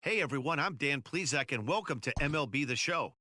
Hey everyone, I'm Dan Plezak and welcome to MLB The Show.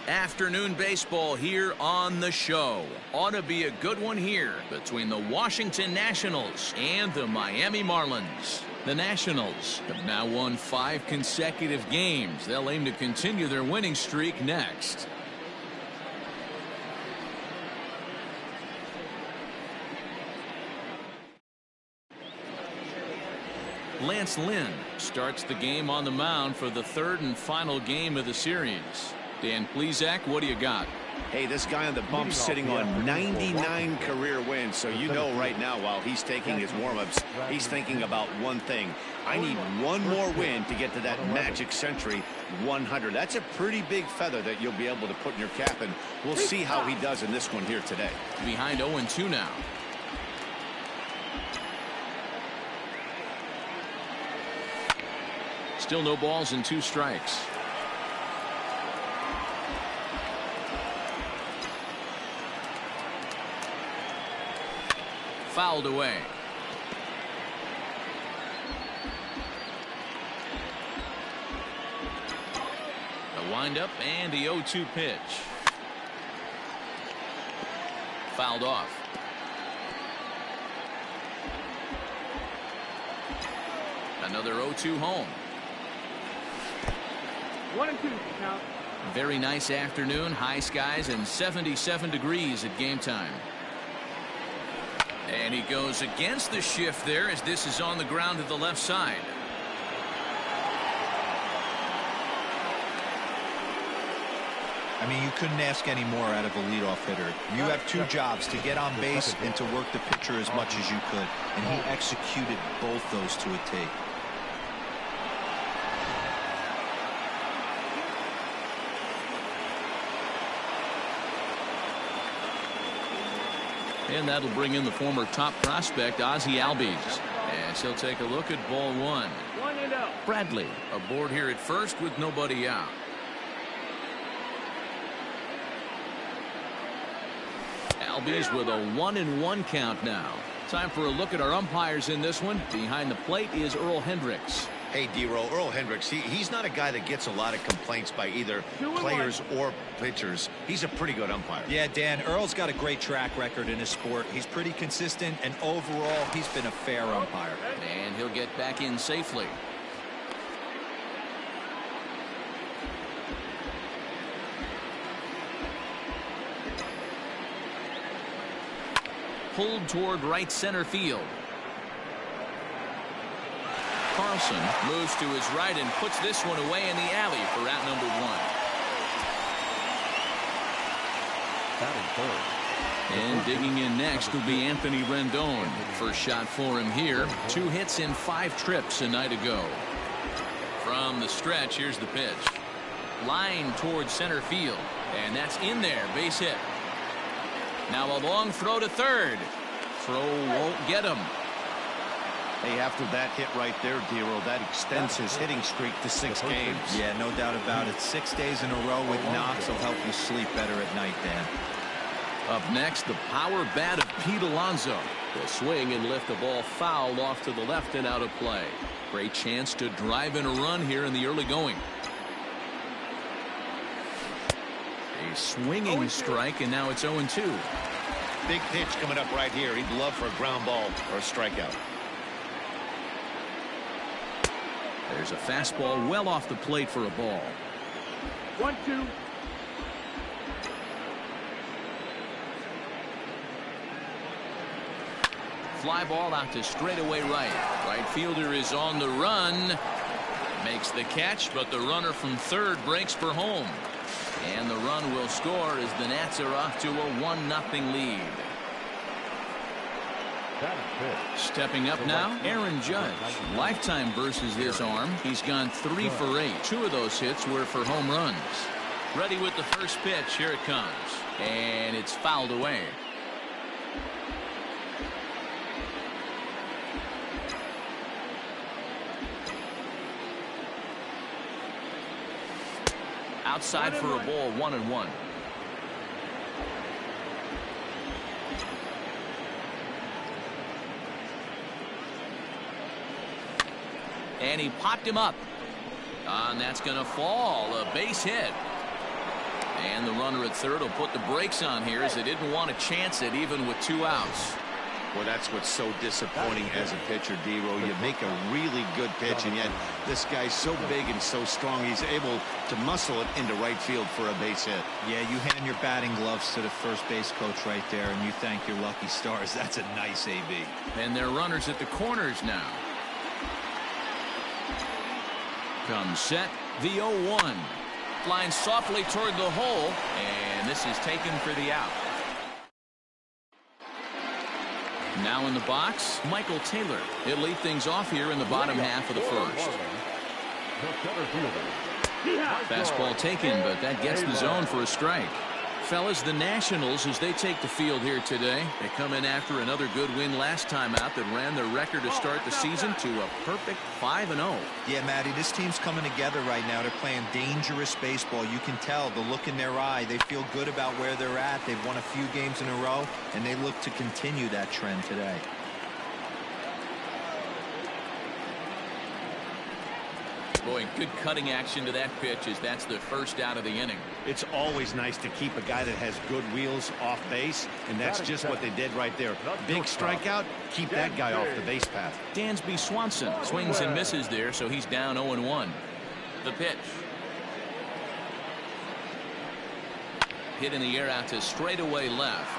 Afternoon baseball here on the show. Ought to be a good one here between the Washington Nationals and the Miami Marlins. The Nationals have now won 5 consecutive games. They'll aim to continue their winning streak next. Lance Lynn starts the game on the mound for the 3rd and final game of the series. Dan Plezak, what do you got? Hey, this guy on the bump sitting on 99 career wins, so you know right now while he's taking his warm-ups, he's thinking about one thing. I need one more win to get to that magic century 100. That's a pretty big feather that you'll be able to put in your cap, and we'll see how he does in this one here today. Behind 0-2 now. Still no balls and 2 strikes. Fouled away. The windup and the 0-2 pitch. Fouled off. Another 0-2 home. 1-2 count. Very nice afternoon, high skies and 77 degrees at game time. And he goes against the shift there as this is on the ground to the left side. I mean, you couldn't ask any more out of a leadoff hitter. You have 2 jobs, to get on base and to work the pitcher as much as you could. And he executed both those to a T. And that'll bring in the former top prospect, Ozzie Albies. As he'll take a look at ball 1. Bradley aboard here at first with nobody out. Albies with a 1-1 count now. Time for a look at our umpires in this one. Behind the plate is Earl Hendricks. Hey, D-Roll, Earl Hendricks, he's not a guy that gets a lot of complaints by either players or pitchers. He's a pretty good umpire. Yeah, Dan, Earl's got a great track record in his sport. He's pretty consistent, and overall, he's been a fair umpire. And he'll get back in safely. Pulled toward right center field. Carlson moves to his right and puts this one away in the alley for out number 1. And digging in next will be Anthony Rendon. First shot for him here. 2 hits in 5 trips a night ago. From the stretch, here's the pitch. Line towards center field. And that's in there. Base hit. Now a long throw to third. Throw won't get him. Hey, after that hit right there, D-Roll, that extends his hitting streak to 6 games. Yeah, no doubt about it. 6 days in a row with knocks will help you sleep better at night, Dan. Up next, the power bat of Pete Alonso. Will swing and lift the ball foul off to the left and out of play. Great chance to drive in a run here in the early going. A swinging strike, and now it's 0-2. Big pitch coming up right here. He'd love for a ground ball or a strikeout. There's a fastball well off the plate for a ball. 1-2. Fly ball out to straightaway right. Right fielder is on the run. Makes the catch, but the runner from third breaks for home. And the run will score as the Nats are off to a 1-0 lead. Stepping up now, Aaron Judge. Lifetime versus this arm. He's gone 3 for 8. 2 of those hits were for home runs. Ready with the first pitch. Here it comes. And it's fouled away. Outside for a ball, 1-1. And he popped him up. And that's going to fall. A base hit. And the runner at third will put the brakes on here as they didn't want to chance it even with 2 outs. Well, that's what's so disappointing as a pitcher, D-Row. You make a really good pitch, and yet this guy's so big and so strong, he's able to muscle it into right field for a base hit. Yeah, you hand your batting gloves to the first base coach right there, and you thank your lucky stars. That's a nice AB. And they're runners at the corners now. Comes set, the 0-1. Flying softly toward the hole, and this is taken for the out. Now in the box, Michael Taylor. He'll lead things off here in the bottom half of the first. Fastball taken, but that gets the zone for a strike. Fellas, the Nationals, as they take the field here today, they come in after another good win last time out that ran their record to start the season to a perfect 5-0. Yeah, Matty, this team's coming together right now. They're playing dangerous baseball. You can tell the look in their eye. They feel good about where they're at. They've won a few games in a row, and they look to continue that trend today. Boy, good cutting action to that pitch as that's the first out of the inning. It's always nice to keep a guy that has good wheels off base, and that's just what they did right there. Big strikeout, keep that guy off the base path. Dansby Swanson swings and misses there, so he's down 0-1. The pitch. Hit in the air out to straightaway left.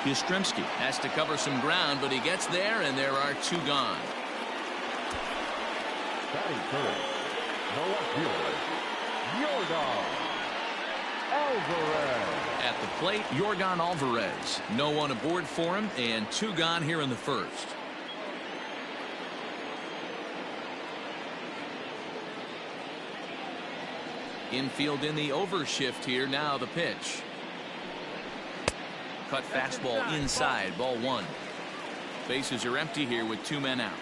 Yastrzemski has to cover some ground, but he gets there, and there are 2 gone. Batting third, no appeal. Yordan Alvarez. At the plate, Yordan Alvarez. No one aboard for him, and 2 gone here in the first. Infield in the overshift here. Now the pitch. Cut fastball inside, ball 1. Bases are empty here with 2 men out.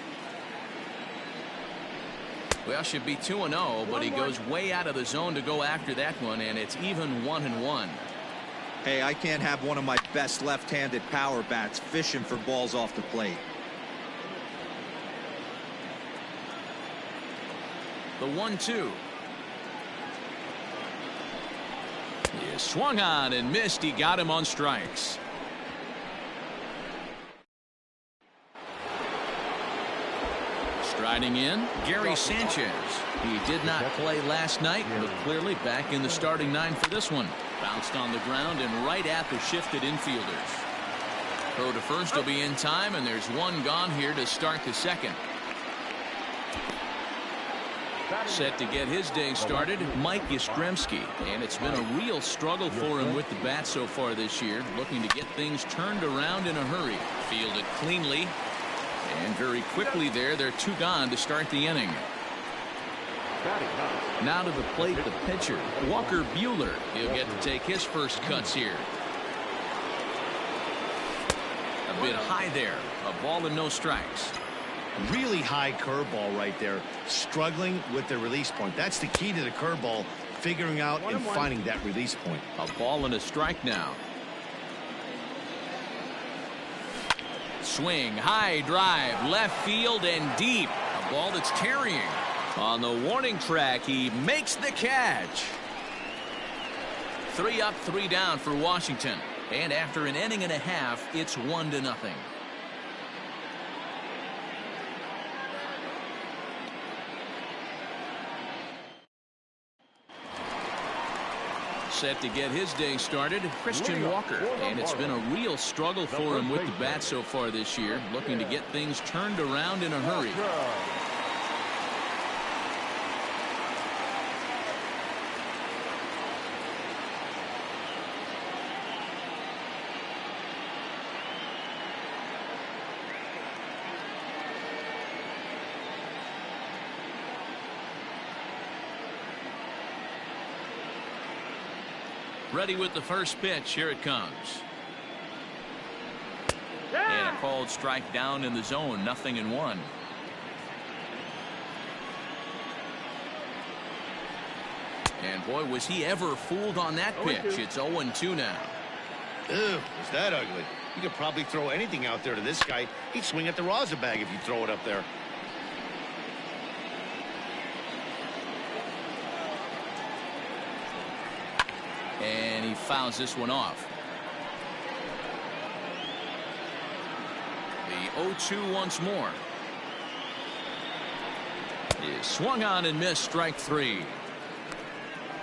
Well, should be 2-0, but he goes way out of the zone to go after that one, and it's even 1-1. Hey, I can't have one of my best left-handed power bats fishing for balls off the plate. The 1-2. He swung on and missed. He got him on strikes. Striding in, Gary Sanchez. He did not play last night, but clearly back in the starting 9 for this one. Bounced on the ground and right at the shifted infielders. Throw to first will be in time, and there's 1 gone here to start the second. Set to get his day started, Mike Yastrzemski, and it's been a real struggle for him with the bat so far this year, looking to get things turned around in a hurry. Fielded cleanly, and very quickly there, they're 2 gone to start the inning. Now to the plate, the pitcher, Walker Buehler. He'll get to take his first cuts here. A bit high there, a ball and no strikes. Really high curveball right there, struggling with the release point. That's the key to the curveball, figuring out and finding that release point. A ball and a strike now. Swing, high drive, left field and deep. A ball that's tarrying. On the warning track, he makes the catch. 3 up, 3 down for Washington. And after an inning and a half, it's 1-0. Set to get his day started, Christian Walker. And it's been a real struggle for him with the bat so far this year, looking to get things turned around in a hurry. Ready with the first pitch. Here it comes. And a called strike down in the zone. 0-1. And boy, was he ever fooled on that pitch. It's 0-2 now. Ew, was that ugly? You could probably throw anything out there to this guy. He'd swing at the rosin bag if you throw it up there. And he fouls this one off. The 0-2 once more. Is swung on and missed. Strike 3.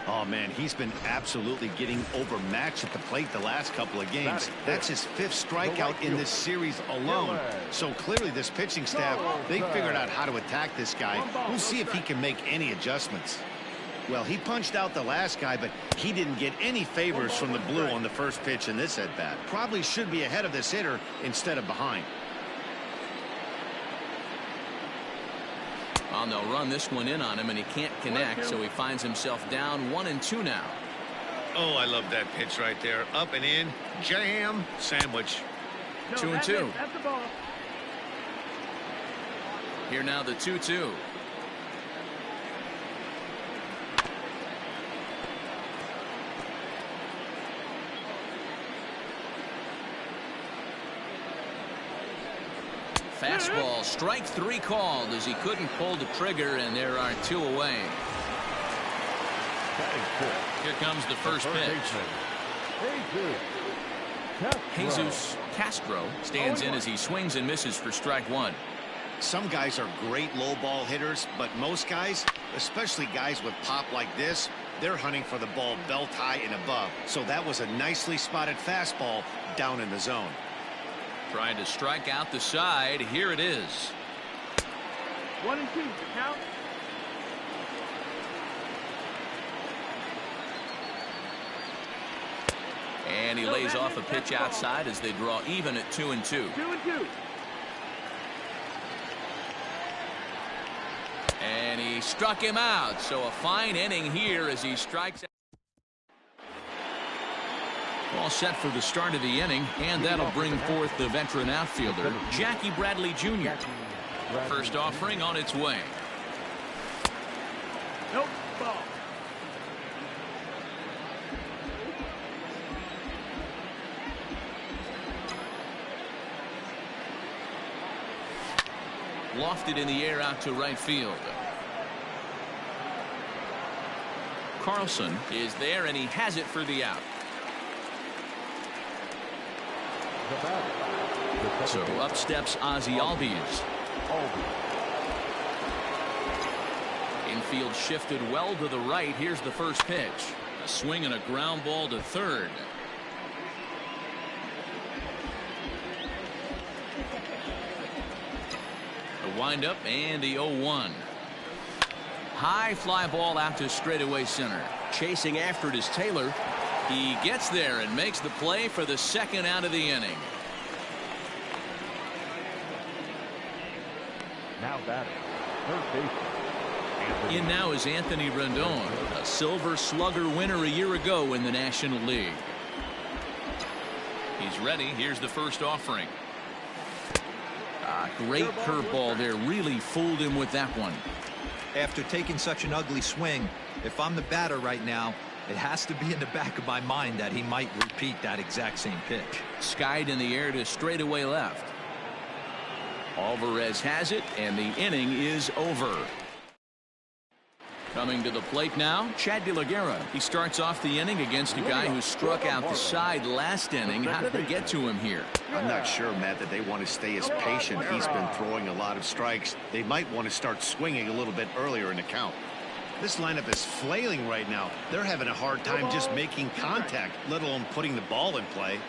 Oh, man, he's been absolutely getting overmatched at the plate the last couple of games. That's his 5th strikeout in this series alone. So clearly this pitching staff, they figured out how to attack this guy. We'll see if he can make any adjustments. Well, he punched out the last guy, but he didn't get any favors from the blue on the first pitch in this at-bat. Probably should be ahead of this hitter instead of behind. Well, they'll run this one in on him, and he can't connect, so he finds himself down 1-2 now. Oh, I love that pitch right there. Up and in, jam, sandwich. 2-2. Here now the 2-2. Fastball, strike 3 called as he couldn't pull the trigger, and there are 2 away. Here comes the first pitch. Jesus Castro stands in as he swings and misses for strike 1. Some guys are great low ball hitters, but most guys, especially guys with pop like this, they're hunting for the ball belt high and above. So that was a nicely spotted fastball down in the zone. Trying to strike out the side. Here it is. 1-2. Count. And he lays off a pitch outside as they draw even at 2-2. 2-2. And he struck him out. So a fine inning here as he strikes out. All set for the start of the inning, and that'll bring forth the veteran outfielder, Jackie Bradley Jr. First offering on its way. Nope. Ball. Lofted in the air out to right field. Carlson is there, and he has it for the out. So up steps Ozzie Albies. Infield shifted well to the right. Here's the first pitch. A swing and a ground ball to third. The windup and the 0-1. High fly ball out to straightaway center. Chasing after it is Taylor. He gets there and makes the play for the second out of the inning. Now batting. Third baseman. In now is Anthony Rendon, a Silver Slugger winner a year ago in the National League. He's ready. Here's the first offering. Great curveball there. Really fooled him with that one. After taking such an ugly swing, if I'm the batter right now, it has to be in the back of my mind that he might repeat that exact same pitch. Skied in the air to straightaway left. Alvarez has it, and the inning is over. Coming to the plate now, Chad De La Guerra. He starts off the inning against a guy who struck out the side last inning. How did they get to him here? I'm not sure, Matt, that they want to stay as patient. He's been throwing a lot of strikes. They might want to start swinging a little bit earlier in the count. This lineup is flailing right now. They're having a hard time just making contact, let alone putting the ball in play.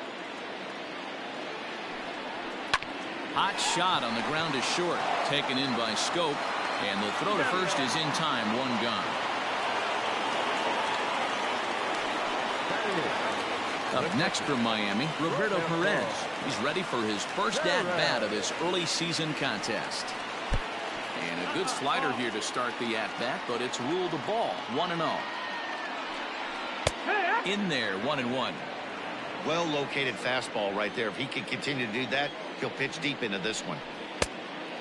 Hot shot on the ground is short. Taken in by Scope. And the throw to first is in time. One gone. Up next from Miami, Roberto Perez. He's ready for his first at-bat of this early season contest. And a good slider here to start the at-bat, but it's ruled a ball. 1-0. In there, 1-1. Well-located fastball right there. If he can continue to do that, he'll pitch deep into this one.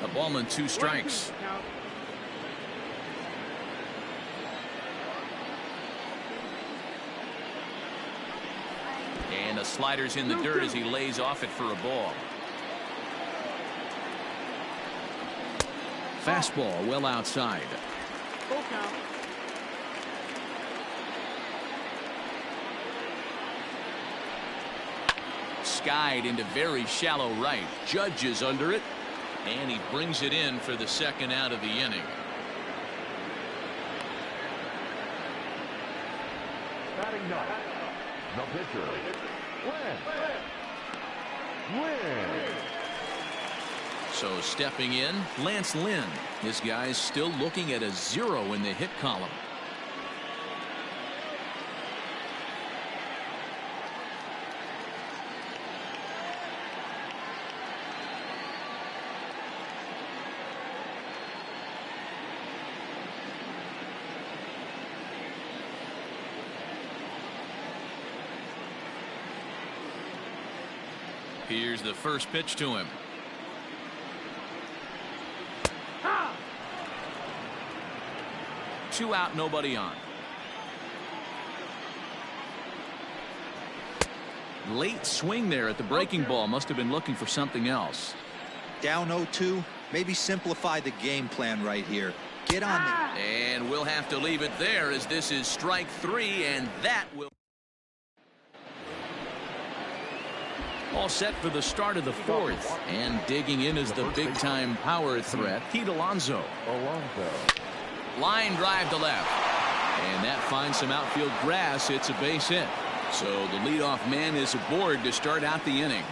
A ball and 2 strikes. And a slider's in the dirt as he lays off it for a ball. Fastball well outside. Full count. Skied into very shallow right. Judge is under it. And he brings it in for the second out of the inning. Batting ninth, the pitcher, Lynn. So stepping in, Lance Lynn. This guy's still looking at a 0 in the hit column. Here's the first pitch to him. Two out, nobody on. Late swing there at the breaking ball. Must have been looking for something else. Down 0-2. Maybe simplify the game plan right here. Get on there. And we'll have to leave it there as this is strike 3, and that will. All set for the start of the 4th. And digging in is the big-time power threat, Pete Alonso. Line drive to left. And that finds some outfield grass. It's a base hit. So the leadoff man is aboard to start out the inning.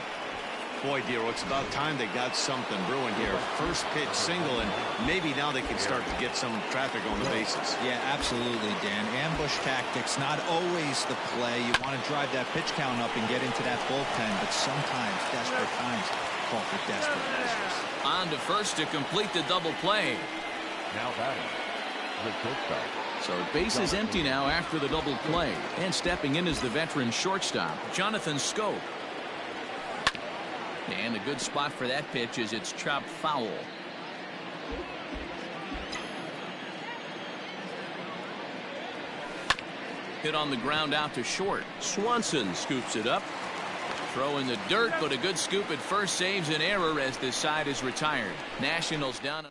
Boy, Dero, it's about time they got something brewing here. First pitch single, and maybe now they can start to get some traffic on the bases. Yeah, absolutely, Dan. Ambush tactics, not always the play. You want to drive that pitch count up and get into that bullpen, but sometimes desperate times call for desperate measures. On to first to complete the double play. Now batting, the shortstop. So base is empty now after the double play. And stepping in is the veteran shortstop, Jonathan Scope. And a good spot for that pitch is it's chopped foul. Hit on the ground out to short. Swanson scoops it up. Throw in the dirt, but a good scoop at first saves an error as this side is retired. Nationals down.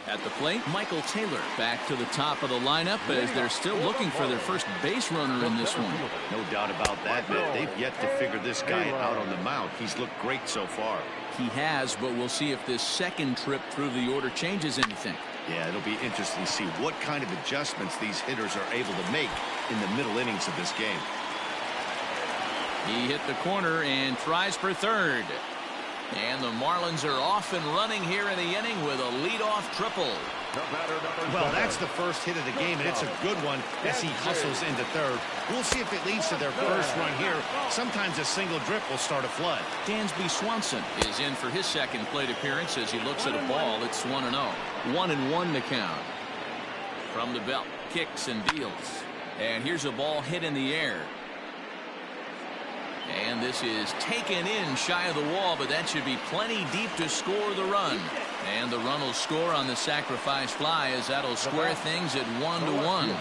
At the plate, Michael Taylor back to the top of the lineup as they're still looking for their first base runner in this one. No doubt about that, man. They've yet to figure this guy out on the mound. He's looked great so far. He has, but we'll see if this second trip through the order changes anything. Yeah, it'll be interesting to see what kind of adjustments these hitters are able to make in the middle innings of this game. He hit the corner and tries for third. And the Marlins are off and running here in the inning with a leadoff triple. Well, that's the first hit of the game, and it's a good one as he hustles into third. We'll see if it leads to their first run here. Sometimes a single drip will start a flood. Dansby Swanson is in for his second plate appearance as he looks at a ball. It's 1-0. 1-1 to count. From the belt, kicks and deals. And here's a ball hit in the air. And this is taken in shy of the wall, but that should be plenty deep to score the run. And the run will score on the sacrifice fly as that'll square things at 1-1.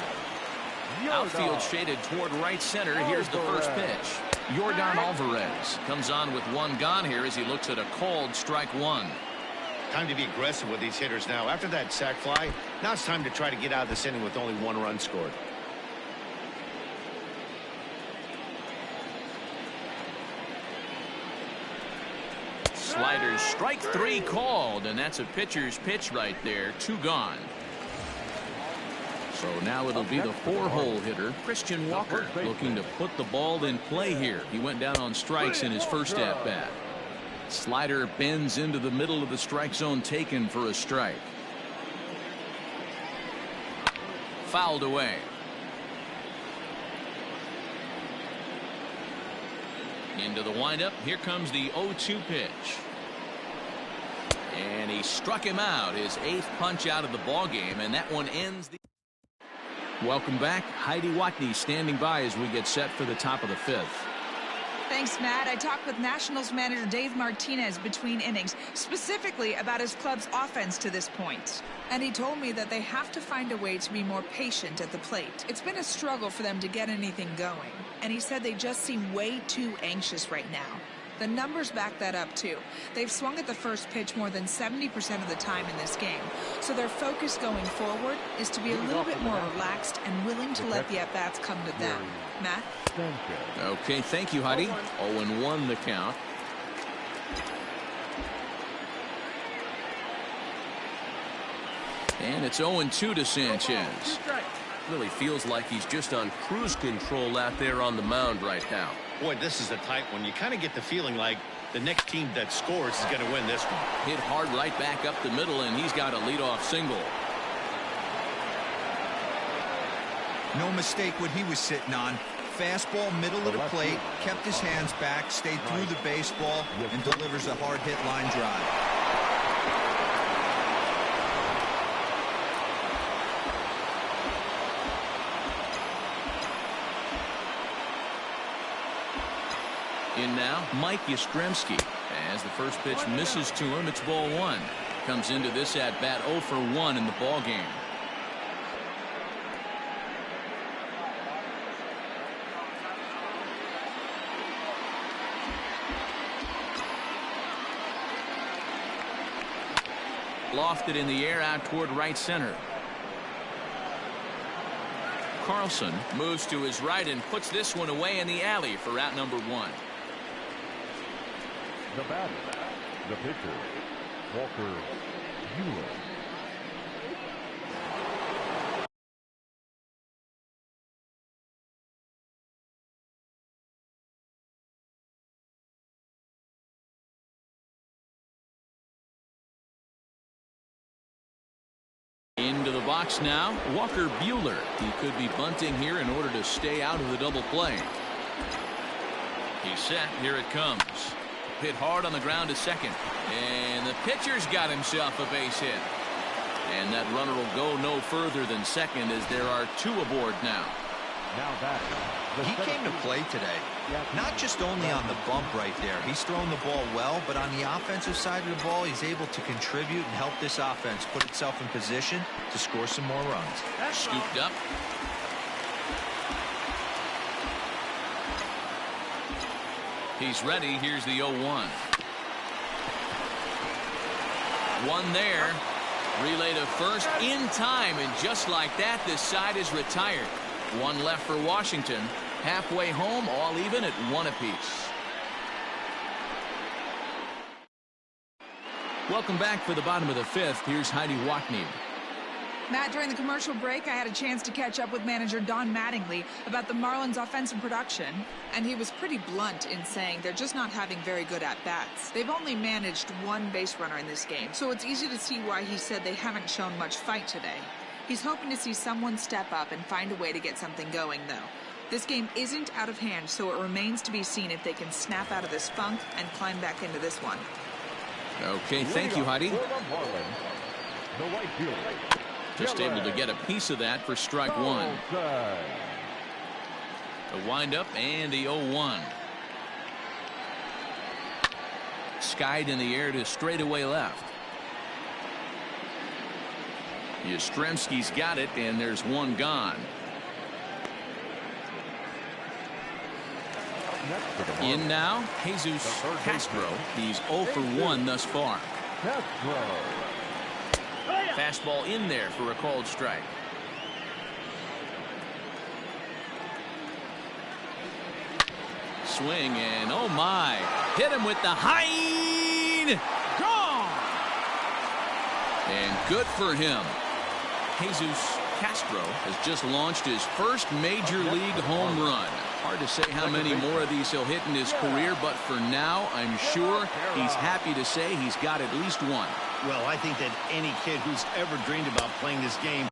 Outfield shaded toward right center. Here's the first pitch. Yordan Alvarez comes on with one gone here as he looks at a called strike one. Time to be aggressive with these hitters now. After that sac fly, now it's time to try to get out of this inning with only one run scored. Sliders, strike 3 called, and that's a pitcher's pitch right there. 2 gone. So now it'll be the 4-hole hitter, Christian Walker, looking to put the ball in play here. He went down on strikes in his first at-bat. Slider bends into the middle of the strike zone, taken for a strike. Fouled away. Into the windup. Here comes the 0-2 pitch. And he struck him out, his 8th punch out of the ball game, and that one ends the... Welcome back. Heidi Watney standing by as we get set for the top of the 5th. Thanks, Matt. I talked with Nationals manager Dave Martinez between innings, specifically about his club's offense to this point. And he told me that they have to find a way to be more patient at the plate. It's been a struggle for them to get anything going. And he said they just seem way too anxious right now. The numbers back that up, too. They've swung at the first pitch more than 70% of the time in this game. So their focus going forward is to be a little bit more relaxed and willing to let the at-bats come to them. Matt? Okay, thank you, Heidi. 0-1 the count. And it's 0-2 to Sanchez. Really feels like he's just on cruise control out there on the mound right now. Boy, this is a tight one. You kind of get the feeling like the next team that scores is going to win this one. Hit hard right back up the middle, and he's got a leadoff single. No mistake what he was sitting on. Fastball, middle of the plate, kept his hands back, stayed through the baseball, and delivers a hard hit line drive. In now, Mike Yastrzemski. As the first pitch misses to him, it's ball 1. Comes into this at-bat 0 for 1 in the ball game. Lofted in the air out toward right center. Carlson moves to his right and puts this one away in the alley for out number 1. The batter, the pitcher, Walker Buehler. Into the box now, Walker Buehler. He could be bunting here in order to stay out of the double play. He's set. Here it comes. Hit hard on the ground to second. And the pitcher's got himself a base hit. And that runner will go no further than second as there are 2 aboard now. He came to play today. Not just only on the bump right there. He's thrown the ball well, but on the offensive side of the ball, he's able to contribute and help this offense put itself in position to score some more runs. Scooped up. He's ready. Here's the 0-1. One there. Relay to first in time, and just like that, this side is retired. 1 left for Washington. Halfway home, all even at 1 apiece. Welcome back for the bottom of the 5th. Here's Heidi Watney. Matt, during the commercial break, I had a chance to catch up with manager Don Mattingly about the Marlins' offensive production, and he was pretty blunt in saying they're just not having very good at-bats. They've only managed 1 base runner in this game, so it's easy to see why he said they haven't shown much fight today. He's hoping to see someone step up and find a way to get something going, though. This game isn't out of hand, so it remains to be seen if they can snap out of this funk and climb back into this one. Okay, thank you, Heidi. The right fielder. Just able to get a piece of that for strike 1. The windup and the 0-1. Skied in the air to straightaway left. Yastrzemski's got it, and there's 1 gone. In now, Jesus Castro. He's 0 for 1 thus far. Fastball in there for a called strike. Swing, and oh my, hit him with the hind. Gone. And good for him. Jesus Castro has just launched his first major league home run. Hard to say how many more of these he'll hit in his career, but for now, I'm sure he's happy to say he's got at least one. Well, I think that any kid who's ever dreamed about playing this game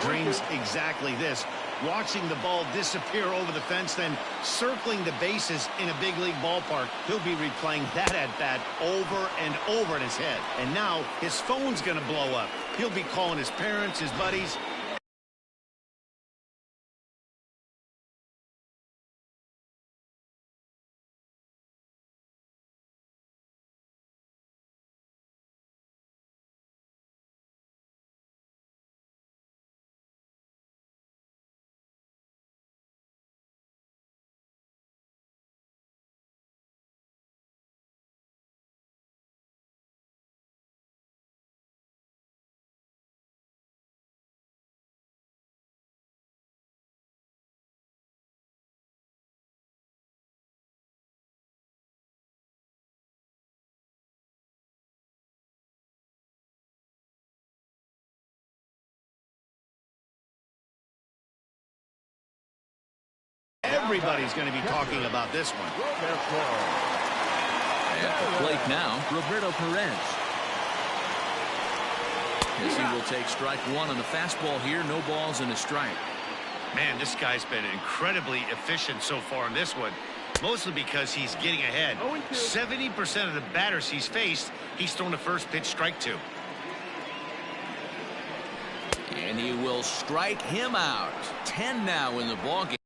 dreams exactly this. Watching the ball disappear over the fence, then circling the bases in a big league ballpark. He'll be replaying that at-bat over and over in his head. And now his phone's going to blow up. He'll be calling his parents, his buddies. Everybody's going to be talking about this one. At the plate now, Roberto Perez. As he will take strike one on the fastball here. No balls and a strike. Man, this guy's been incredibly efficient so far in this one. Mostly because he's getting ahead. 70% of the batters he's faced, he's thrown the first pitch strike to. And he will strike him out. 10 now in the ballgame.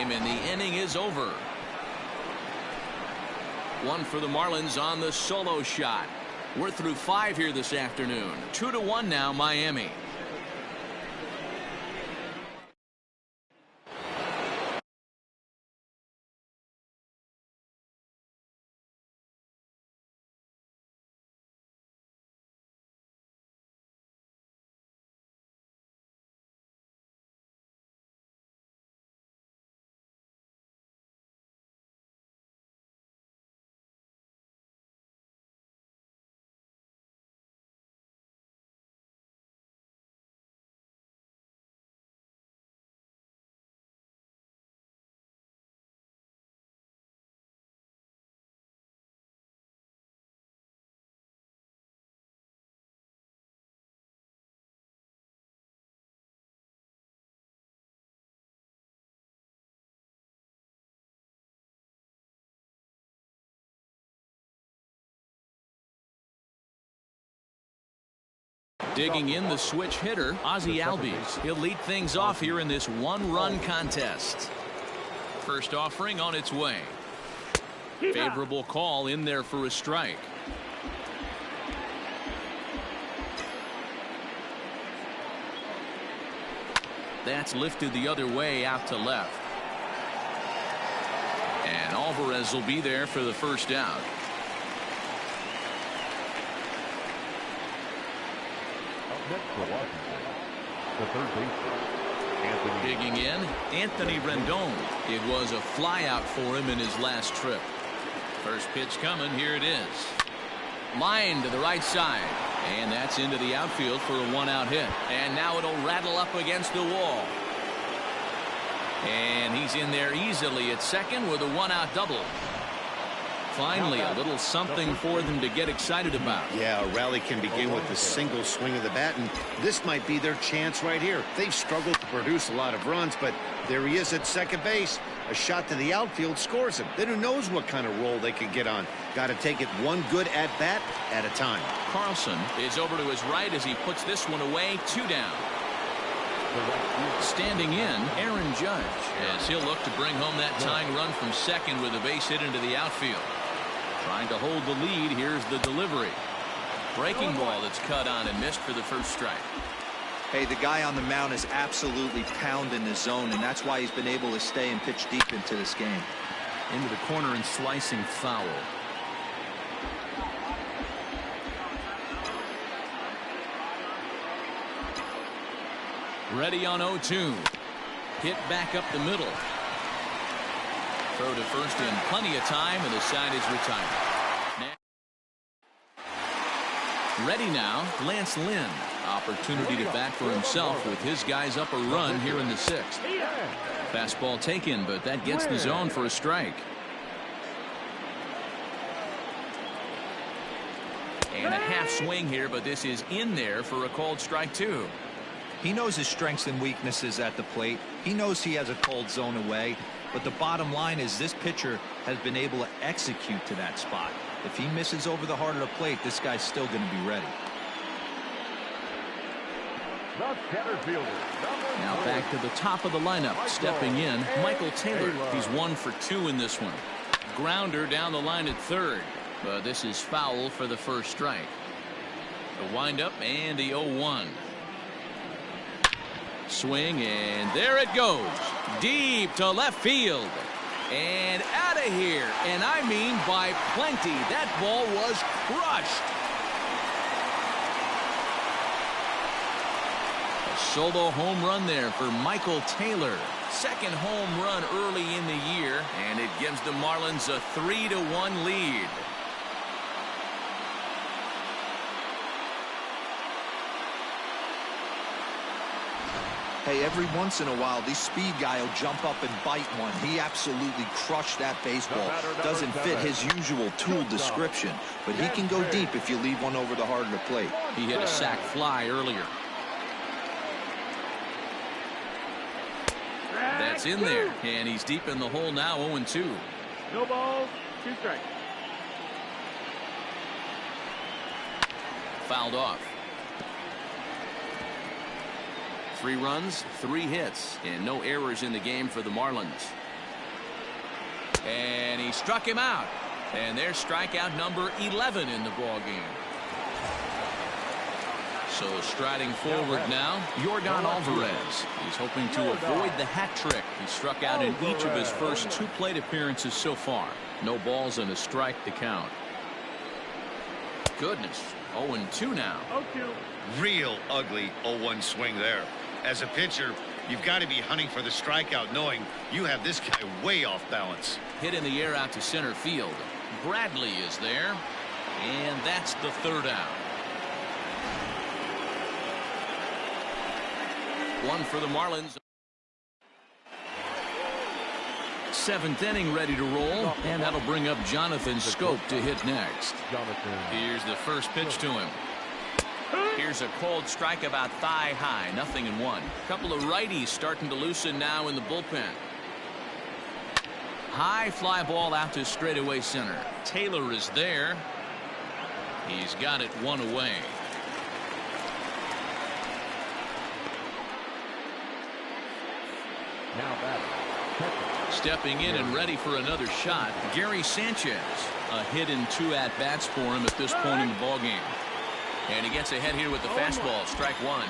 time, and the inning is over. One for the Marlins on the solo shot. We're through 5 here this afternoon. 2-1 now, Miami. Digging in the switch hitter, Ozzie Albies. He'll lead things off here in this one-run contest. First offering on its way. Favorable call in there for a strike. That's lifted the other way out to left. And Alvarez will be there for the first out. Next for Washington, the third baseman, Anthony. Digging in, Anthony Rendon. It was a flyout for him in his last trip. First pitch coming. Here it is. Line to the right side. And that's into the outfield for a one-out hit. And now it'll rattle up against the wall. And he's in there easily at second with a one-out double. Finally, a little something for them to get excited about. Yeah, a rally can begin with a single swing of the bat, and this might be their chance right here. They've struggled to produce a lot of runs, but there he is at second base. A shot to the outfield scores him. Then who knows what kind of roll they could get on. Got to take it one good at-bat at a time. Carlson is over to his right as he puts this one away. 2 down. Standing in, Aaron Judge, as he'll look to bring home that tying run from second with a base hit into the outfield. Trying to hold the lead. Here's the delivery. Breaking ball that's cut on and missed for the first strike. Hey, the guy on the mound is absolutely pounding the zone, and that's why he's been able to stay and pitch deep into this game. Into the corner and slicing foul. Ready on 0-2. Hit back up the middle. Throw to first in plenty of time, and the side is retired. Ready now, Lance Lynn. Opportunity to bat for himself with his guys up a run here in the 6th. Fastball taken, but that gets the zone for a strike. And a half swing here, but this is in there for a called strike 2. He knows his strengths and weaknesses at the plate. He knows he has a cold zone away. But the bottom line is this pitcher has been able to execute to that spot. If he misses over the heart of the plate, this guy's still going to be ready. Now back to the top of the lineup. Stepping in, Michael Taylor. He's 1 for 2 in this one. Grounder down the line at third. But this is foul for the first strike. The windup and the 0-1. Swing, and there it goes. Deep to left field. And out of here. And I mean by plenty. That ball was crushed. A solo home run there for Michael Taylor. Second home run early in the year, and it gives the Marlins a 3-1 lead. Hey, every once in a while, these speed guy will jump up and bite one. He absolutely crushed that baseball. Doesn't fit his usual tool description, but he can go deep if you leave one over the heart of the plate. He hit a sac fly earlier. That's in there, and he's deep in the hole now, 0-2. No balls, 2 strikes. Fouled off. 3 runs, 3 hits, and no errors in the game for the Marlins. And he struck him out. And there's strikeout number 11 in the ball game. So striding forward now, Yordan Alvarez. He's hoping to avoid the hat trick. He struck out in each of his first 2 plate appearances so far. No balls and a strike to count. Goodness, 0-2 now. 0-2. Real ugly 0-1 swing there. As a pitcher, you've got to be hunting for the strikeout, knowing you have this guy way off balance. Hit in the air out to center field. Bradley is there, and that's the 3rd out. 1 for the Marlins. 7th inning ready to roll, and that'll bring up Jonathan Scope to hit next. Here's the first pitch to him. Here's a cold strike about thigh high, 0-1. Couple of righties starting to loosen now in the bullpen. High fly ball out to straightaway center. Taylor is there. He's got it 1 away. Now batting. Stepping in and ready for another shot, Gary Sanchez. A hit in 2 at-bats for him at this point in the ballgame. And he gets ahead here with the fastball, strike 1.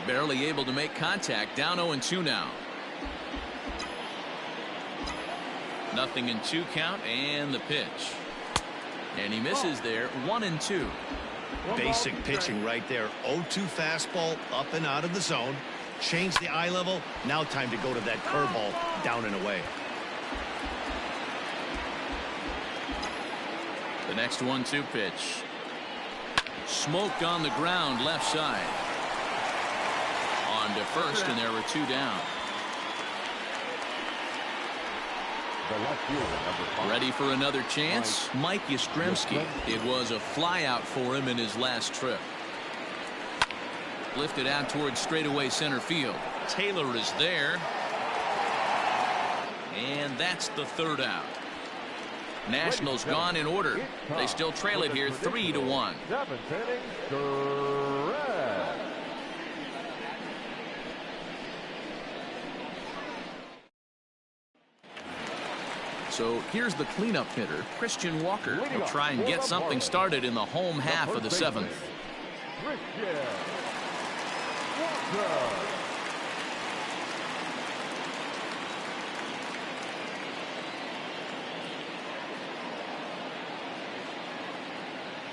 Barely able to make contact, down 0-2 now. 0-2 count, and the pitch. And he misses there, 1-2. Basic pitching right there. 0-2 fastball up and out of the zone. Change the eye level. Now time to go to that curveball down and away. The next 1-2 pitch. Smoked on the ground left side. On to first, and there were 2 down. The left fielder, number 5. Ready for another chance? Mike Yastrzemski. It was a flyout for him in his last trip. Lifted out towards straightaway center field. Taylor is there. And that's the 3rd out. Nationals gone in order. They still trail it here 3-1. 7th inning, correct. So here's the cleanup hitter, Christian Walker. He'll try and get something started in the home half of the 7th. Christian Walker.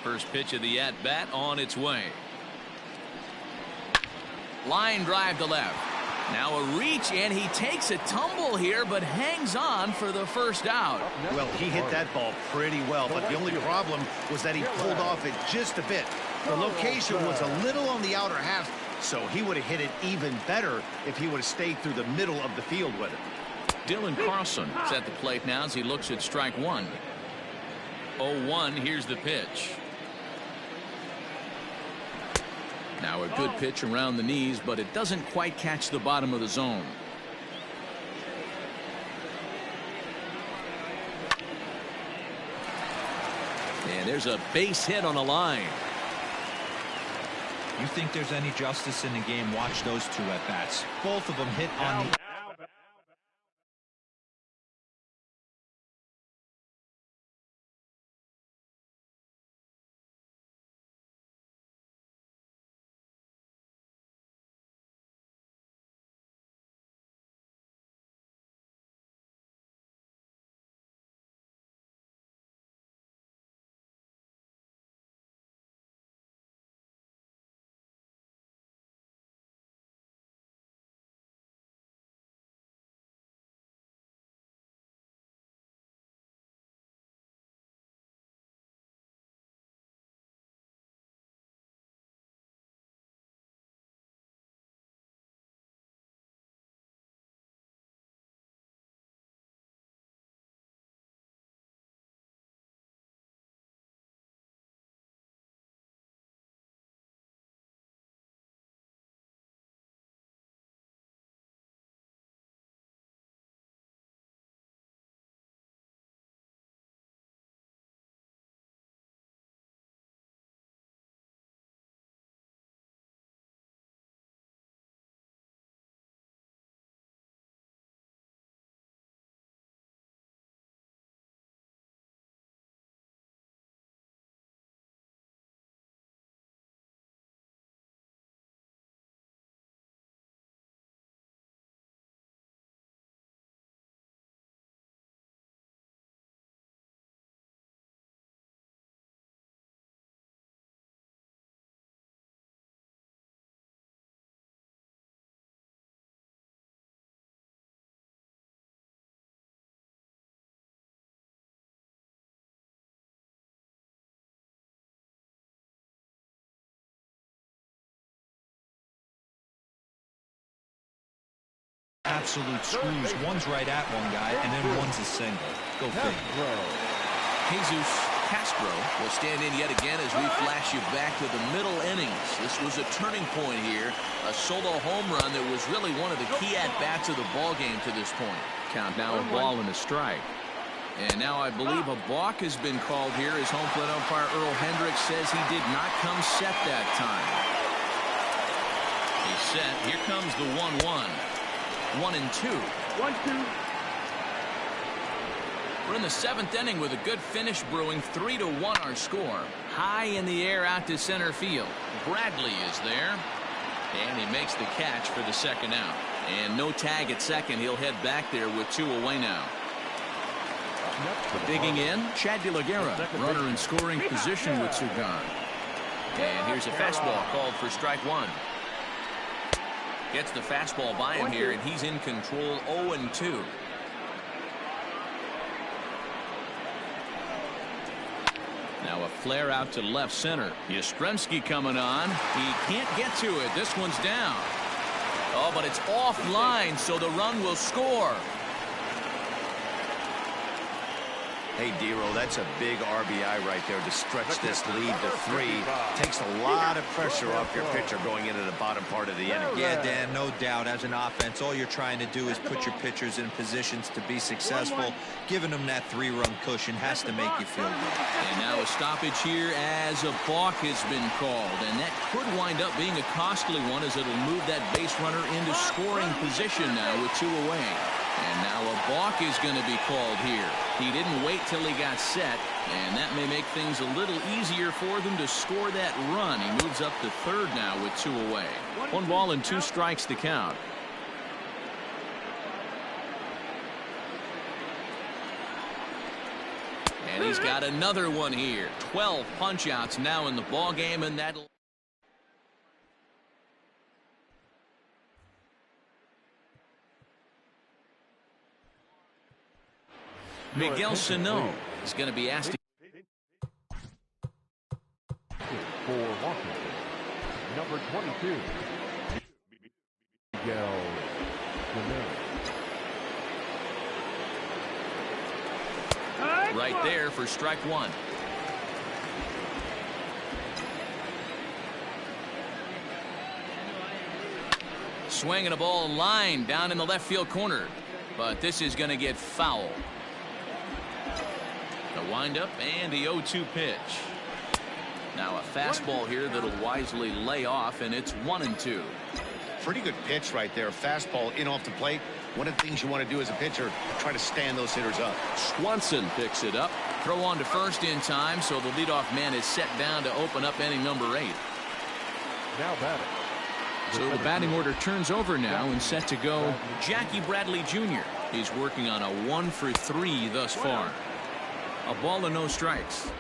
First pitch of the at-bat on its way. Line drive to left. Now a reach, and he takes a tumble here, but hangs on for the 1st out. Well, he hit that ball pretty well, but the only problem was that he pulled off it just a bit. The location was a little on the outer half, so he would have hit it even better if he would have stayed through the middle of the field with it. Dylan Carlson is at the plate now as he looks at strike 1. 0-1, here's the pitch. Now a good pitch around the knees, but it doesn't quite catch the bottom of the zone. And there's a base hit on a line. You think there's any justice in the game? Watch those 2 at-bats. Both of them hit on the Absolute screws. One's right at one guy, and then one's a single. Go figure. Jesus Castro will stand in yet again as we flash you back to the middle innings. This was a turning point here. A solo home run that was really one of the key at-bats of the ball game to this point. Count now, a ball and a strike. And now I believe a balk has been called here as home plate umpire Earl Hendricks says he did not come set that time. He's set. Here comes the 1-1. 1-2. 1-2. We're in the 7th inning with a good finish brewing. 3-1 our score. High in the air out to center field. Bradley is there. And he makes the catch for the second out. And no tag at second. He'll head back there with 2 away now. Digging in, Chad De La Guerra, runner in scoring position with 2 gone. And here's a fastball called for strike 1. Gets the fastball by him here, and he's in control. 0-2. Now a flare out to left center. Yastrzemski coming on. He can't get to it. This one's down. Oh, but it's offline, so the run will score. Hey, Dero, that's a big RBI right there to stretch this lead to 3. Takes a lot of pressure off your pitcher going into the bottom part of the inning. Yeah, Dan, no doubt. As an offense, all you're trying to do is put your pitchers in positions to be successful. Giving them that 3-run cushion has to make you feel good. And now a stoppage here as a balk has been called. And that could wind up being a costly one as it'll move that base runner into scoring position now with 2 away. And now a balk is going to be called here. He didn't wait till he got set, and that may make things a little easier for them to score that run. He moves up to 3rd now with 2 away. 1 ball and 2 strikes to count. And he's got another one here. 12 punch-outs now in the ball game, and that'll... Miguel Sano is going to be asked to... For Washington, number 22, Miguel Sano. Right there for strike 1. Swinging a ball line down in the left field corner. But this is going to get foul. The windup and the 0-2 pitch. Now a fastball here that'll wisely lay off, and it's 1-2. Pretty good pitch right there. Fastball in off the plate. One of the things you want to do as a pitcher, try to stand those hitters up. Swanson picks it up. Throw on to first in time, so the leadoff man is set down to open up inning number 8. Now batting. So the batting order turns over now and set to go Jackie Bradley Jr. He's working on a 1 for 3 thus far. A ball and no strikes.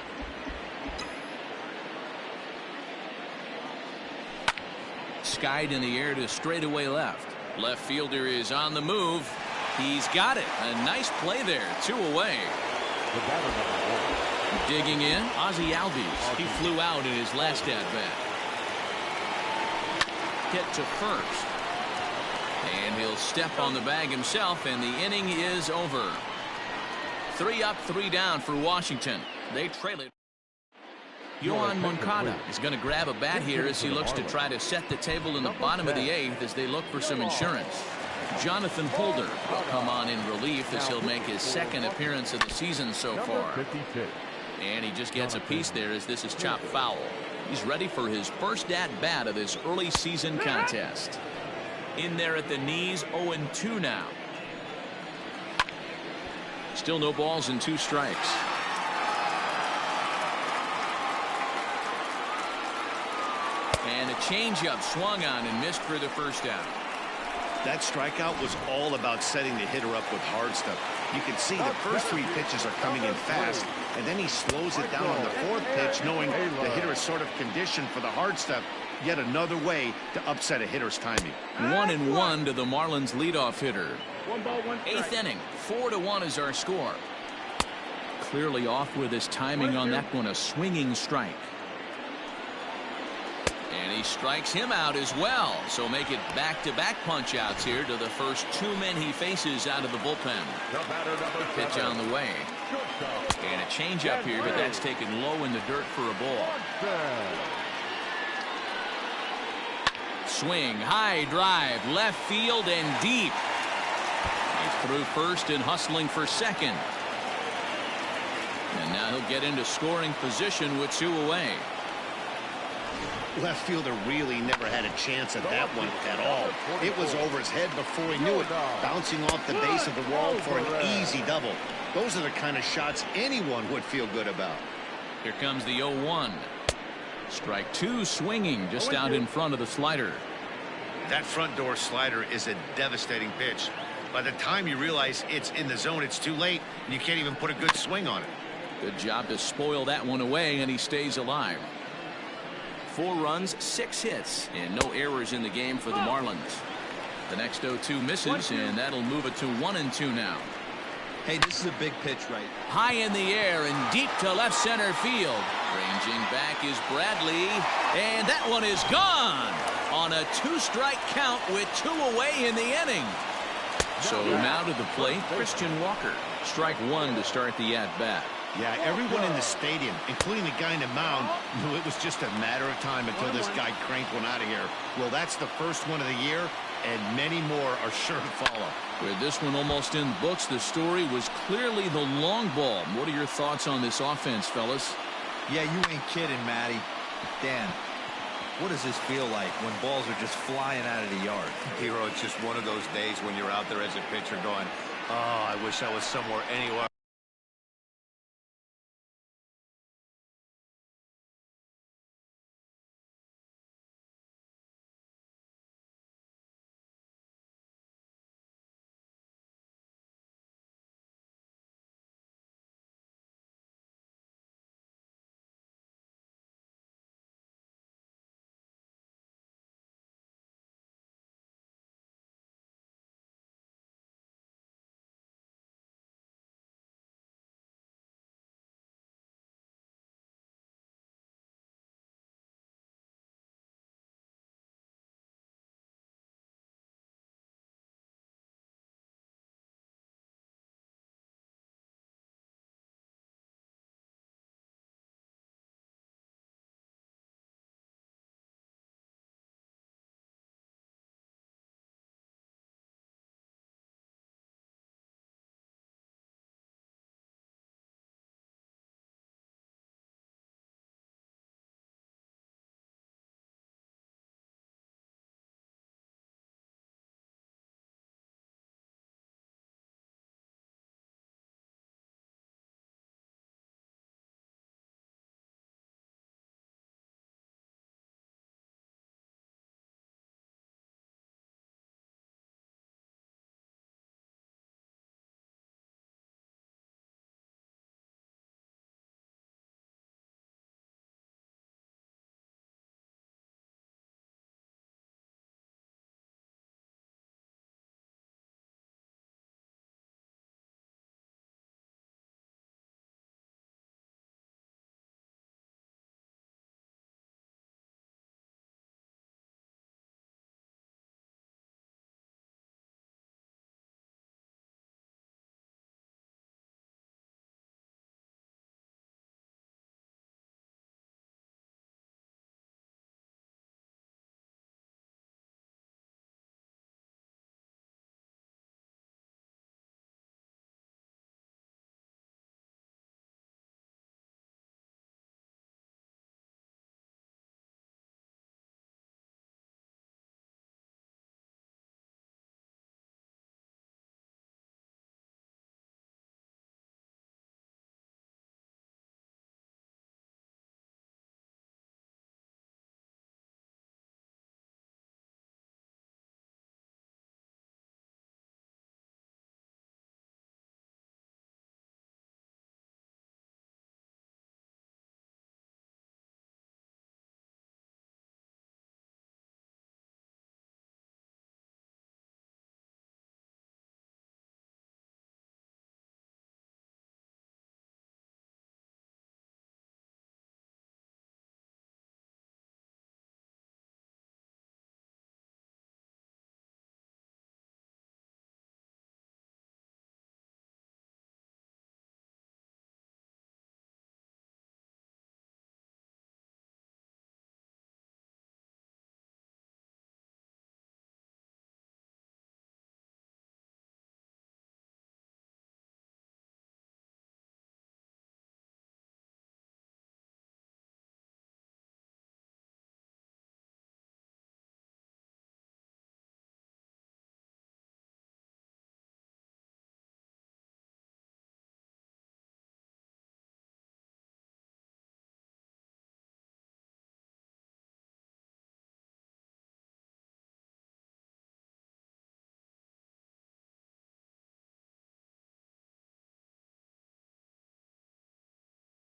Skied in the air to straightaway left. Left fielder is on the move. He's got it. A nice play there. 2 away. Digging in, Ozzie Albies. He flew out in his last at-bat. Hit to first. And he'll step on the bag himself, and the inning is over. 3 up, 3 down for Washington. They trail it. Yohan Moncada is going to grab a bat here as he looks to try to set the table in the bottom of the 8th as they look for some insurance. Jonathan Holder will come on in relief as he'll make his 2nd appearance of the season so far. And he just gets a piece there as this is chopped foul. He's ready for his first at-bat of this early season contest. In there at the knees, 0-2 now. Still no balls and 2 strikes. And a changeup swung on and missed for the first out. That strikeout was all about setting the hitter up with hard stuff. You can see the first 3 pitches are coming in fast, and then he slows it down on the 4th pitch, knowing the hitter is sort of conditioned for the hard stuff. Yet another way to upset a hitter's timing. 1-1 to the Marlins leadoff hitter. 1 ball, 1 strike. 8th inning, 4-1 is our score. Clearly off with his timing on that one, a swinging strike. And he strikes him out as well. So make it back-to-back punch-outs here to the first 2 men he faces out of the bullpen. Pitch on the way. And a changeup here, but that's taken low in the dirt for a ball. Swing, high drive, left field and deep. He's through first and hustling for second. And now he'll get into scoring position with 2 away. Left fielder really never had a chance at that one at all. It was over his head before he knew it, bouncing off the base of the wall for an easy double. Those are the kind of shots anyone would feel good about. Here comes the 0-1. Strike 2 swinging just out in front of the slider. That front door slider is a devastating pitch. By the time you realize it's in the zone, it's too late, and you can't even put a good swing on it. Good job to spoil that one away, and he stays alive. 4 runs, 6 hits, and no errors in the game for the Marlins. The next 0-2 misses, and that'll move it to 1-2 now. Hey, this is a big pitch right. High in the air and deep to left center field. Ranging back is Bradley, and that one is gone on a 2-strike count with 2 away in the inning. So now to the plate, Christian Walker. Strike 1 to start the at-bat. Yeah, everyone in the stadium, including the guy in the mound, knew it was just a matter of time until this guy cranked one out of here. Well, that's the first one of the year, and many more are sure to follow. With this one almost in the books, the story was clearly the long ball. What are your thoughts on this offense, fellas? Yeah, you ain't kidding, Matty. Dan, what does this feel like when balls are just flying out of the yard? Hero, it's just one of those days when you're out there as a pitcher going, oh, I wish I was somewhere anywhere.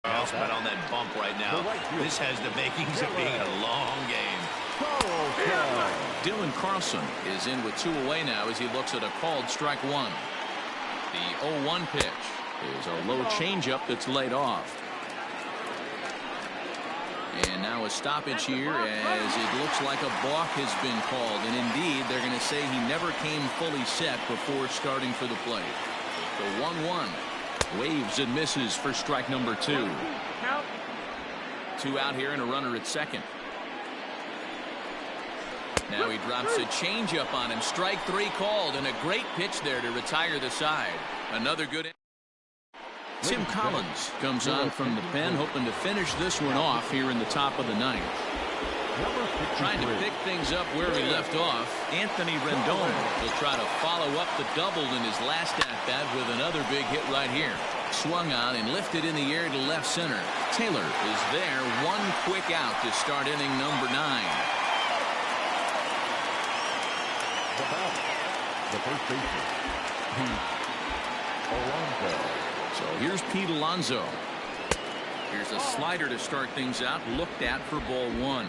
else but on that bump right now. This has the makings of being a long game. Dylan Carlson is in with 2 away now as he looks at a called strike one. The 0-1 pitch is a low changeup that's laid off. And now a stoppage here as it looks like a balk has been called. And indeed, they're going to say he never came fully set before starting for the plate. The 1-1 waves and misses for strike number 2. 2 out here and a runner at second. Now he drops a changeup on him. Strike 3 called, and a great pitch there to retire the side. Another good. Tim Collins comes on from the pen, hoping to finish this one off here in the top of the ninth. Trying to pick things up where he left off. Anthony Rendon will try to follow up the double in his last at-bat with another big hit right here. Swung on and lifted in the air to left center. Taylor is there, one quick out to start inning number 9. The first baseman, Alonso. So here's Pete Alonso. Here's a slider to start things out, looked at for ball 1.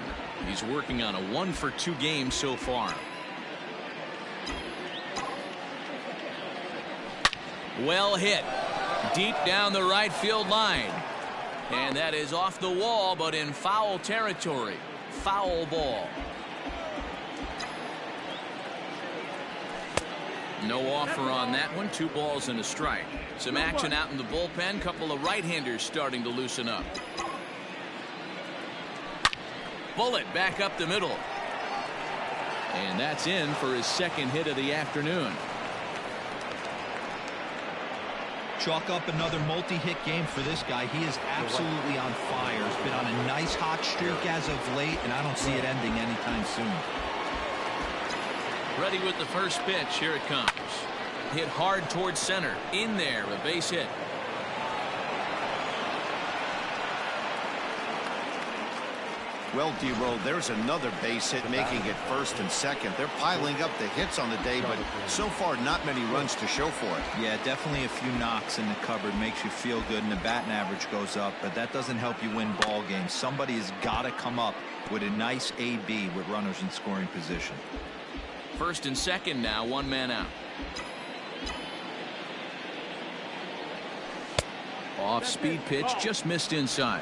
He's working on a 1-for-2 game so far. Well hit. Deep down the right field line. And that is off the wall, but in foul territory. Foul ball. No offer on that one. 2 balls and a strike. Some action out in the bullpen. Couple of right-handers starting to loosen up. Bullet back up the middle. And that's in for his second hit of the afternoon. Chalk up another multi-hit game for this guy. He is absolutely on fire. He's been on a nice hot streak as of late, and I don't see it ending anytime soon. Ready with the first pitch. Here it comes. Hit hard towards center. In there, a base hit. Well, D-Roll, there's another base hit, making it first and second. They're piling up the hits on the day, but so far not many runs to show for it. Yeah, definitely a few knocks in the cupboard makes you feel good, and the batting average goes up, but that doesn't help you win ball games. Somebody has got to come up with a nice AB with runners in scoring position. First and second now, 1 man out. Off-speed pitch, just missed inside.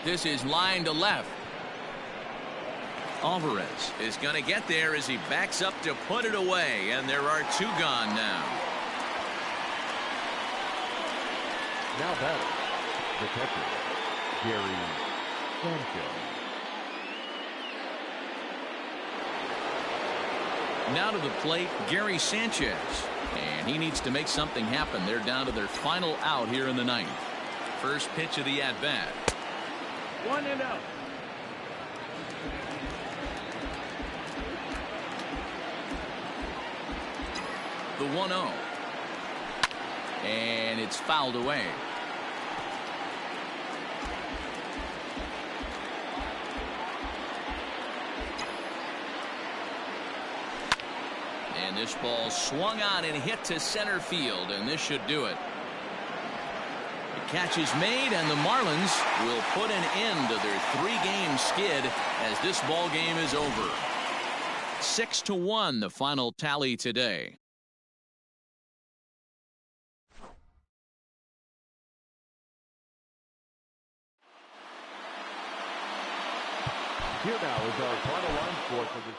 This is line to left. Alvarez is going to get there as he backs up to put it away, and there are 2 gone now. Now batting, the catcher, Gary Sanchez. Now to the plate, Gary Sanchez. And he needs to make something happen. They're down to their final out here in the ninth. First pitch of the at-bat. 1 and out. The 1-0. And it's fouled away. And this ball swung on and hit to center field, and this should do it. The catch is made, and the Marlins will put an end to their 3-game skid as this ball game is over. 6-1 the final tally today. Here now is our final line score for the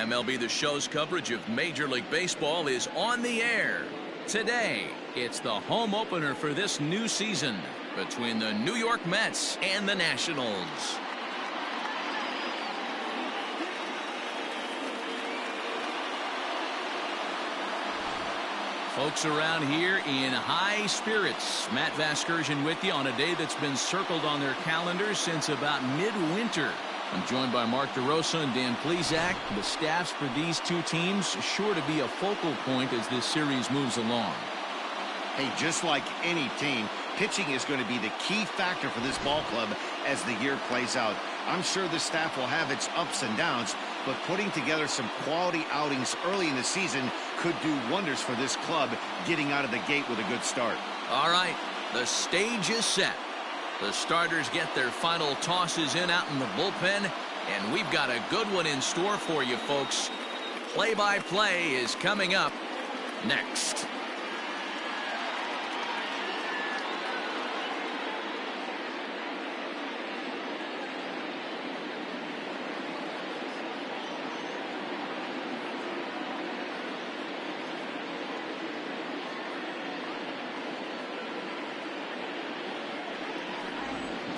MLB The Show's coverage of Major League Baseball is on the air. Today, it's the home opener for this new season between the New York Mets and the Nationals. Folks around here in high spirits. Matt Vasgersian with you on a day that's been circled on their calendars since about midwinter. I'm joined by Mark DeRosa and Dan Plesac. The staffs for these two teams sure to be a focal point as this series moves along. Hey, just like any team, pitching is going to be the key factor for this ball club as the year plays out. I'm sure the staff will have its ups and downs, but putting together some quality outings early in the season could do wonders for this club getting out of the gate with a good start. All right, the stage is set. The starters get their final tosses in out in the bullpen, and we've got a good one in store for you, folks. Play-by-play is coming up next.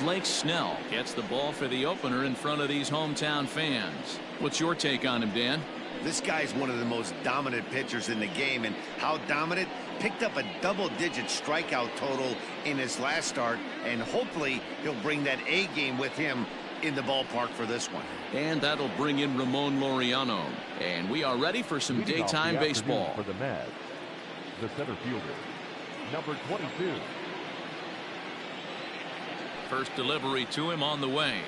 Blake Snell gets the ball for the opener in front of these hometown fans. What's your take on him, Dan? This guy's one of the most dominant pitchers in the game, and how dominant? Picked up a double-digit strikeout total in his last start, and hopefully he'll bring that A game with him in the ballpark for this one. And that'll bring in Ramon Laureano. And we are ready for some daytime baseball. For the Mets, the center fielder, number 22. First delivery to him on the way.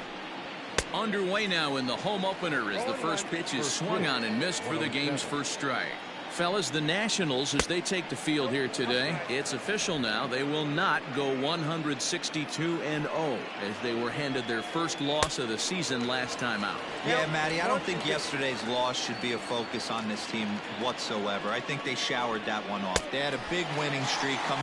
Underway now in the home opener as the first pitch is swung on and missed for the game's first strike. Fellas, the Nationals, as they take the field here today, it's official now. They will not go 162-0 as they were handed their first loss of the season last time out. Yeah, Matty, I don't think yesterday's loss should be a focus on this team whatsoever. I think they showered that one off. They had a big winning streak coming.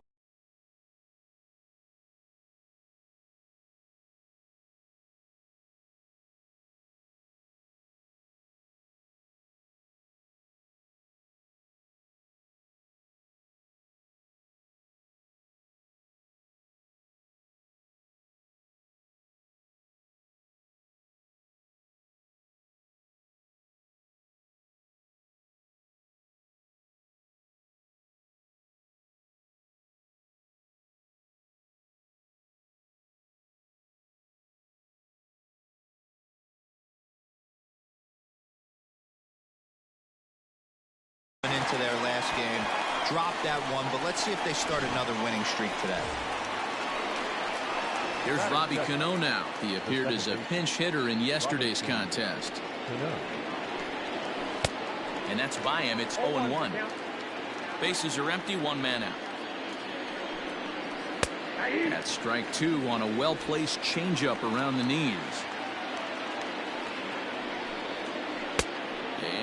Into their last game, dropped that one, but let's see if they start another winning streak today. Here's Robbie Cano now. He appeared as a pinch hitter in yesterday's contest. And that's by him. It's 0-1. Bases are empty, one man out. That's strike two on a well-placed changeup around the knees.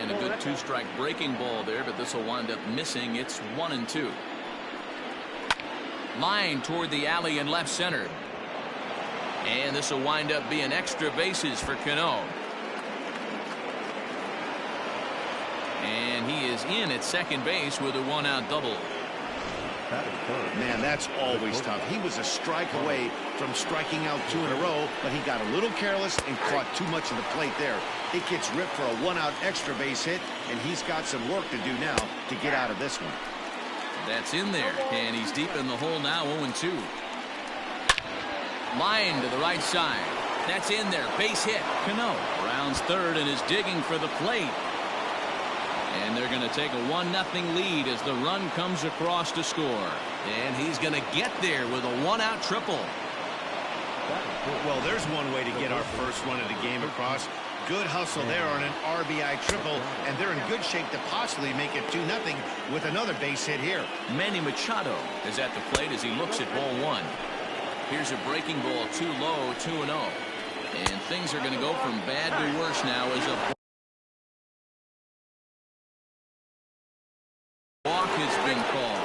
And a good two-strike breaking ball there, but this will wind up missing. It's 1-2. Line toward the alley in left center. And this will wind up being extra bases for Cano. And he is in at second base with a one-out double. Man, that's always tough. He was a strike away from striking out two in a row, but he got a little careless and caught too much of the plate there. It gets ripped for a one-out extra base hit, and he's got some work to do now to get out of this one. That's in there, and he's deep in the hole now, 0-2. Line to the right side. That's in there, base hit. Cano rounds third and is digging for the plate. And they're going to take a 1-0 lead as the run comes across to score. And he's going to get there with a one-out triple. Well, there's one way to get our first run of the game across. Good hustle there on an RBI triple, and they're in good shape to possibly make it 2-0 with another base hit here. Manny Machado is at the plate as he looks at ball one. Here's a breaking ball, too low, 2-0. And things are going to go from bad to worse now as a walk has been called.